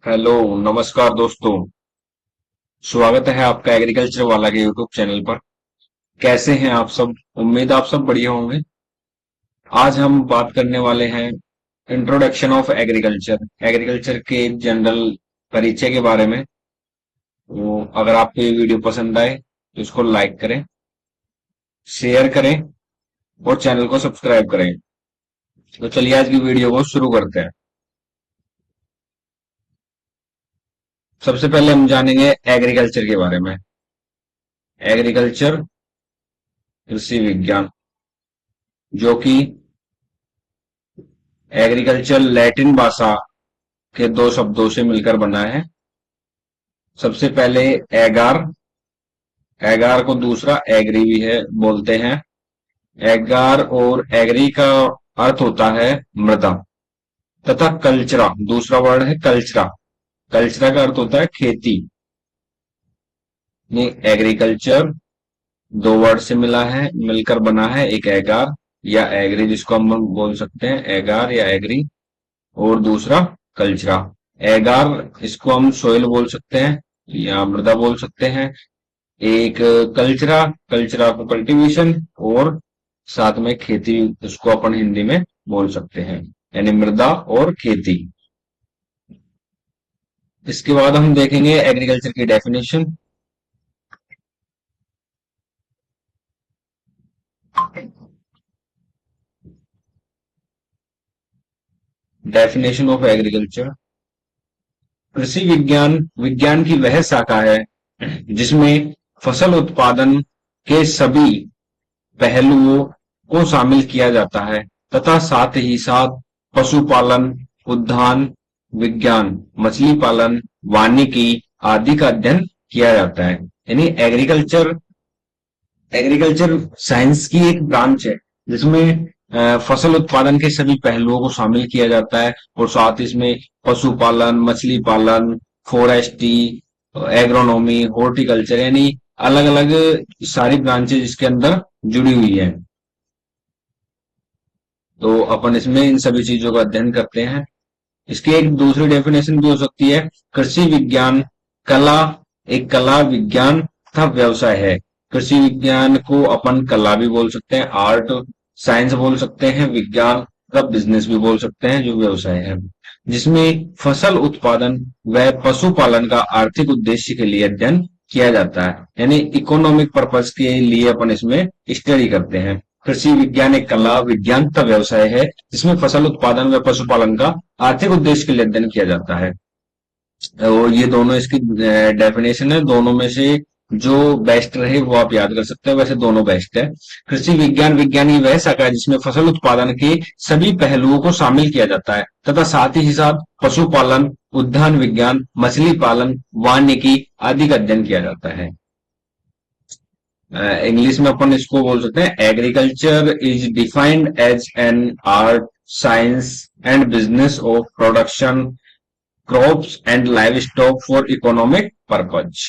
Hello. नमस्कार दोस्तों। स्वागत है आपका एग्रीकल्चर वाला के यूट्यूब चैनल पर। कैसे हैं आप सब? उम्मीद आप सब बढ़िया होंगे। आज हम बात करने वाले हैं इंट्रोडक्शन ऑफ एग्रीकल्चर, एग्रीकल्चर के जनरल परिचय के बारे में। तो अगर आपको ये वीडियो पसंद आए तो इसको लाइक करें, शेयर करें और चैनल को सब्सक्राइब करें। तो चलिए आज की वीडियो को शुरू करते हैं। सबसे पहले हम जानेंगे एग्रीकल्चर के बारे में। एग्रीकल्चर कृषि विज्ञान, जो कि एग्रीकल्चर लैटिन भाषा के दो शब्दों से मिलकर बना है। सबसे पहले एगार, एगार को दूसरा एग्री भी है बोलते हैं। एगार और एग्री का अर्थ होता है मृदा, तथा कल्चरा दूसरा वर्ड है कल्चरा। कल्चरा का अर्थ होता है खेती। ये एग्रीकल्चर दो वर्ड से मिला है, मिलकर बना है एक एगार या एग्री, जिसको हम बोल सकते हैं एगार या एग्री, और दूसरा कल्चरा। एगार इसको हम सोइल बोल सकते हैं या मृदा बोल सकते हैं। एक कल्चरा, कल्चरा को कल्टीवेशन, और साथ में खेती, उसको अपन हिंदी में बोल सकते हैं, यानी मृदा और खेती। इसके बाद हम देखेंगे एग्रीकल्चर की डेफिनेशन। डेफिनेशन ऑफ एग्रीकल्चर: कृषि विज्ञान विज्ञान की वह शाखा है जिसमें फसल उत्पादन के सभी पहलुओं को शामिल किया जाता है, तथा साथ ही साथ पशुपालन, उद्यान विज्ञान, मछली पालन, वानिकी आदि का अध्ययन किया जाता है। यानी एग्रीकल्चर एग्रीकल्चर साइंस की एक ब्रांच है जिसमें फसल उत्पादन के सभी पहलुओं को शामिल किया जाता है, और साथ ही इसमें पशुपालन, मछली पालन, फॉरेस्ट्री, एग्रोनॉमी, हॉर्टिकल्चर, यानी अलग अलग सारी ब्रांचेज इसके अंदर जुड़ी हुई है। तो अपन इसमें इन सभी चीजों का अध्ययन करते हैं। इसकी एक दूसरी डेफिनेशन भी हो सकती है: कृषि विज्ञान कला, एक कला, विज्ञान तथा व्यवसाय है। कृषि विज्ञान को अपन कला भी बोल सकते हैं, आर्ट साइंस बोल सकते हैं, विज्ञान तथा बिजनेस भी बोल सकते हैं, जो व्यवसाय है, जिसमें फसल उत्पादन व पशुपालन का आर्थिक उद्देश्य के लिए अध्ययन किया जाता है। यानी इकोनॉमिक पर्पज के लिए अपन इसमें स्टडी करते हैं। कृषि विज्ञान एक कला, विज्ञान तथा व्यवसाय है जिसमें फसल उत्पादन व पशुपालन का आर्थिक उद्देश्य के लिए अध्ययन किया जाता है। और ये दोनों इसकी डेफिनेशन है। दोनों में से जो बेस्ट रहे वो आप याद कर सकते हैं, वैसे दोनों बेस्ट है। कृषि विज्ञान विज्ञान की वह शाखा है जिसमें फसल उत्पादन के सभी पहलुओं को शामिल किया जाता है, तथा साथ ही साथ पशुपालन, उद्यान विज्ञान, मछली पालन, वानिकी आदि का अध्ययन किया जाता है। इंग्लिश में अपन इसको बोल सकते हैं: agriculture is defined as an art, science and business of production crops and live stock for economic purpose.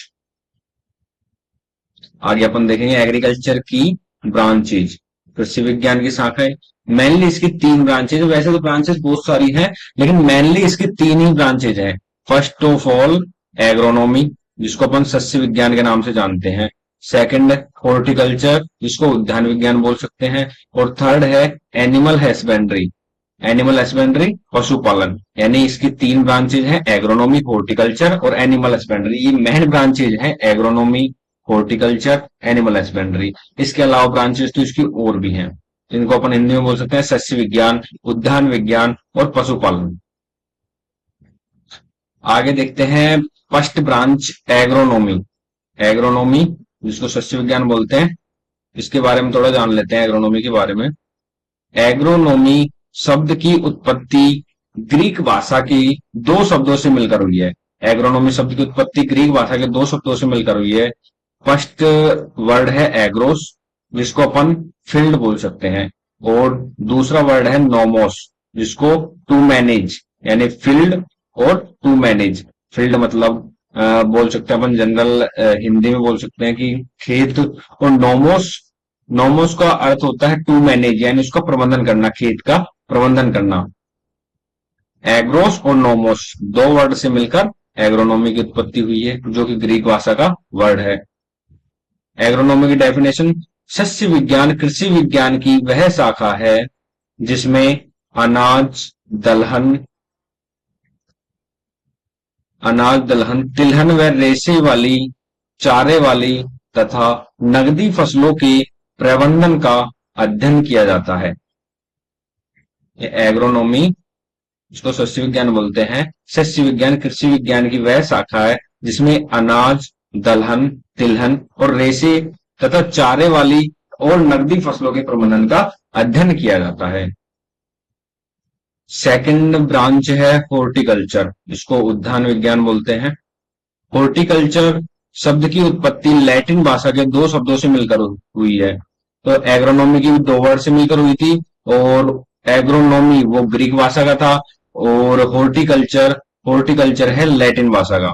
आगे अपन देखेंगे एग्रीकल्चर की ब्रांचेज, कृषि विज्ञान की शाखाएं। मेनली इसकी तीन ब्रांचेज, वैसे तो ब्रांचेज बहुत सारी हैं लेकिन मेनली इसकी तीन ही ब्रांचेज हैं। फर्स्ट ऑफ ऑल एग्रोनॉमी, जिसको अपन सस्य विज्ञान के नाम से जानते हैं। सेकंड हॉर्टिकल्चर, जिसको उद्यान विज्ञान बोल सकते हैं। और थर्ड है एनिमल हस्बेंड्री, एनिमल हस्बेंड्री पशुपालन। यानी इसकी तीन ब्रांचेज हैं: एग्रोनॉमी, हॉर्टिकल्चर और एनिमल हस्बेंड्री। ये मेन ब्रांचेज हैं: एग्रोनॉमी, हॉर्टिकल्चर, एनिमल हस्बेंड्री। इसके अलावा ब्रांचेस तो इसकी और भी हैं, जिनको अपन हिंदी में बोल सकते हैं सस्य विज्ञान, उद्यान विज्ञान और पशुपालन। आगे देखते हैं फर्स्ट ब्रांच एग्रोनॉमी। एग्रोनॉमी, जिसको सस्य विज्ञान बोलते हैं, इसके बारे में थोड़ा जान लेते हैं एग्रोनॉमी के बारे में। एग्रोनॉमी शब्द की उत्पत्ति ग्रीक भाषा की दो शब्दों से मिलकर हुई है। एग्रोनॉमी शब्द की उत्पत्ति ग्रीक भाषा के दो शब्दों से मिलकर हुई है। फर्स्ट वर्ड है एग्रोस, जिसको अपन फील्ड बोल सकते हैं, और दूसरा वर्ड है नोमोस, जिसको टू मैनेज, यानी फील्ड और टू मैनेज। फील्ड मतलब बोल सकते हैं अपन जनरल हिंदी में बोल सकते हैं कि खेत, और नोमोस, नोमोस का अर्थ होता है टू मैनेज, यानी उसका प्रबंधन करना, खेत का प्रबंधन करना। एग्रोस और नोमोस दो वर्ड से मिलकर एग्रोनॉमी की उत्पत्ति हुई है, जो कि ग्रीक भाषा का वर्ड है। एग्रोनॉमी की डेफिनेशन, सस्य विज्ञान कृषि विज्ञान की वह शाखा है जिसमें अनाज दलहन तिलहन व रेशे वाली, चारे वाली तथा नगदी फसलों के प्रबंधन का अध्ययन किया जाता है। ये एग्रोनॉमी, इसको सस्य विज्ञान बोलते हैं। सस्य विज्ञान कृषि विज्ञान की वह शाखा है जिसमें अनाज, दलहन, तिलहन और रेशे तथा चारे वाली और नगदी फसलों के प्रबंधन का अध्ययन किया जाता है। सेकंड ब्रांच है हॉर्टिकल्चर, इसको उद्यान विज्ञान बोलते हैं। हॉर्टिकल्चर शब्द की उत्पत्ति लैटिन भाषा के दो शब्दों से मिलकर हुई है। तो एग्रोनॉमी की दो वर्ड से मिलकर हुई थी, और एग्रोनॉमी वो ग्रीक भाषा का था, और हॉर्टिकल्चर है लैटिन भाषा का।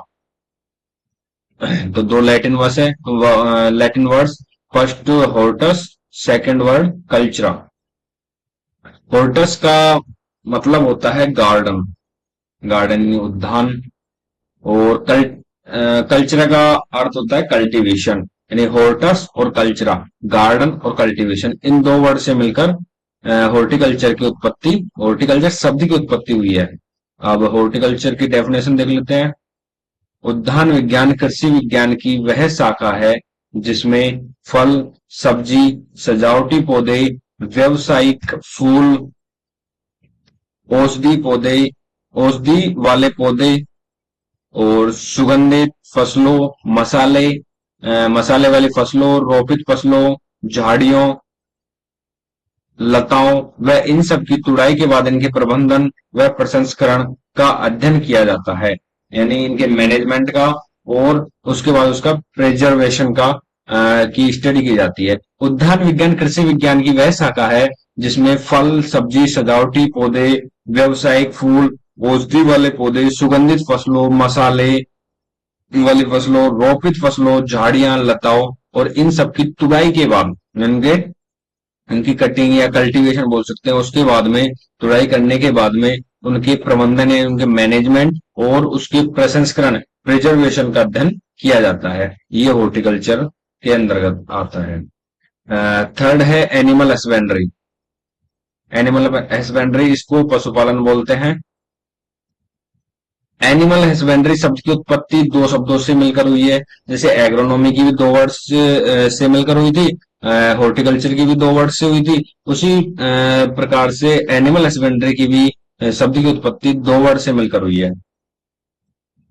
तो दो लैटिन वर्ड्स है, Latin words, first hortus, second word cultura. Hortus का मतलब होता है गार्डन, उद्यान, और कल्चरा का अर्थ होता है कल्टीवेशन, यानी हॉर्टस और कल्चरा, गार्डन और कल्टीवेशन, इन दो वर्ड से मिलकर हॉर्टिकल्चर शब्द की उत्पत्ति हुई है। अब हॉर्टिकल्चर की डेफिनेशन देख लेते हैं। उद्यान विज्ञान कृषि विज्ञान की वह शाखा है जिसमें फल, सब्जी, सजावटी पौधे, व्यावसायिक फूल, औषधि वाले पौधे और सुगंधित फसलों, मसाले वाली फसलों, रोपित फसलों, झाड़ियों, लताओं व इन सब की तुड़ाई के बाद इनके प्रबंधन व प्रसंस्करण का अध्ययन किया जाता है, यानी इनके मैनेजमेंट का और उसके बाद उसका प्रिजर्वेशन का की स्टडी की जाती है। उद्यान विज्ञान कृषि विज्ञान की वह शाखा है जिसमें फल, सब्जी, सजावटी पौधे, व्यावसायिक फूल, औषधि वाले पौधे, सुगंधित फसलों, मसाले वाली फसलों, रोपित फसलों, झाड़ियां, लताओं और इन सब की तुड़ाई के बाद इनकी कटिंग या कल्टीवेशन बोल सकते हैं, उसके बाद में तुड़ाई करने के बाद में उनके प्रबंधन या उनके मैनेजमेंट और उसके प्रसंस्करण, प्रिजर्वेशन का अध्ययन किया जाता है। ये हॉर्टिकल्चर के अंतर्गत आता है। थर्ड है एनिमल हस्बेंड्री। इसको पशुपालन बोलते हैं। एनिमल हस्बेंड्री शब्द की उत्पत्ति दो शब्दों से मिलकर हुई है, जैसे एग्रोनॉमी की भी दो वर्ड से मिलकर हुई थी, हॉर्टिकल्चर की भी दो वर्ड से हुई थी, उसी प्रकार से एनिमल हस्बेंड्री की भी शब्द की उत्पत्ति दो वर्ड से मिलकर हुई है।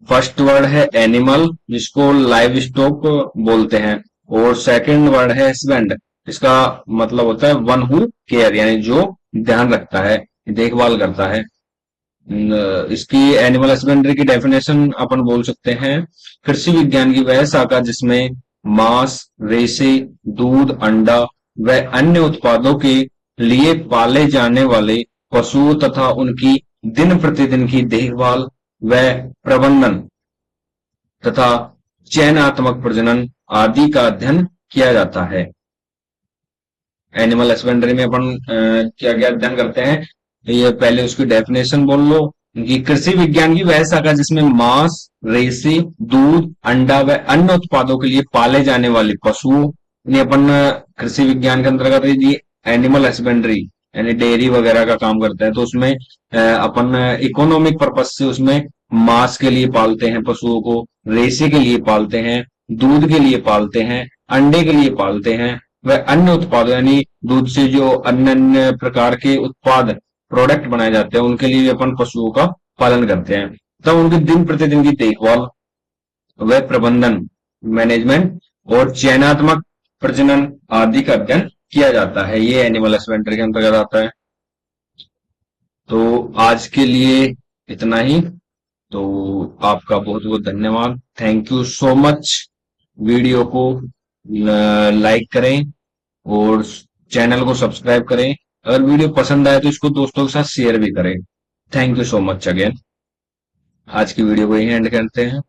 फर्स्ट वर्ड है एनिमल, जिसको लाइव स्टॉक बोलते हैं, और सेकंड वर्ड है हस्बेंड, इसका मतलब होता है वन हु केयर, यानी जो ध्यान रखता है, देखभाल करता है। इसकी एनिमल हस्बेंड्री की डेफिनेशन अपन बोल सकते हैं, कृषि विज्ञान की वह शाखा जिसमें मांस, रेशे, दूध, अंडा व अन्य उत्पादों के लिए पाले जाने वाले पशुओं तथा उनकी दिन प्रतिदिन की देखभाल व प्रबंधन तथा चयनात्मक प्रजनन आदि का अध्ययन किया जाता है। एनिमल हस्बेंड्री में अपन क्या क्या अध्ययन करते हैं, ये पहले उसकी डेफिनेशन बोल लो कि कृषि विज्ञान की वह शाखा जिसमें मांस, रेशे, दूध, अंडा व अन्य उत्पादों के लिए पाले जाने वाले पशुओं, यानी अपन कृषि विज्ञान के अंतर्गत एनिमल हस्बेंड्री यानी डेयरी वगैरह का काम करता है, तो उसमें अपन इकोनॉमिक पर्पज से उसमें मांस के लिए पालते हैं पशुओं को, रेशे के लिए पालते हैं, दूध के लिए पालते हैं, अंडे के लिए पालते हैं, वह अन्य उत्पाद यानी दूध से जो अन्य अन्य प्रकार के उत्पाद प्रोडक्ट बनाए जाते हैं उनके लिए भी अपन पशुओं का पालन करते हैं। तब उनके दिन प्रतिदिन की देखभाल व प्रबंधन, मैनेजमेंट और चयनात्मक प्रजनन आदि का अध्ययन किया जाता है। ये एनिमल हस्बेंड्री के अंतर्गत आता है। तो आज के लिए इतना ही। तो आपका बहुत बहुत धन्यवाद, thank you so much. Video को लाइक करें और चैनल को सब्सक्राइब करें। अगर वीडियो पसंद आए तो इसको दोस्तों के साथ शेयर भी करें। Thank you so much again. आज की वीडियो को यहीं एंड करते हैं।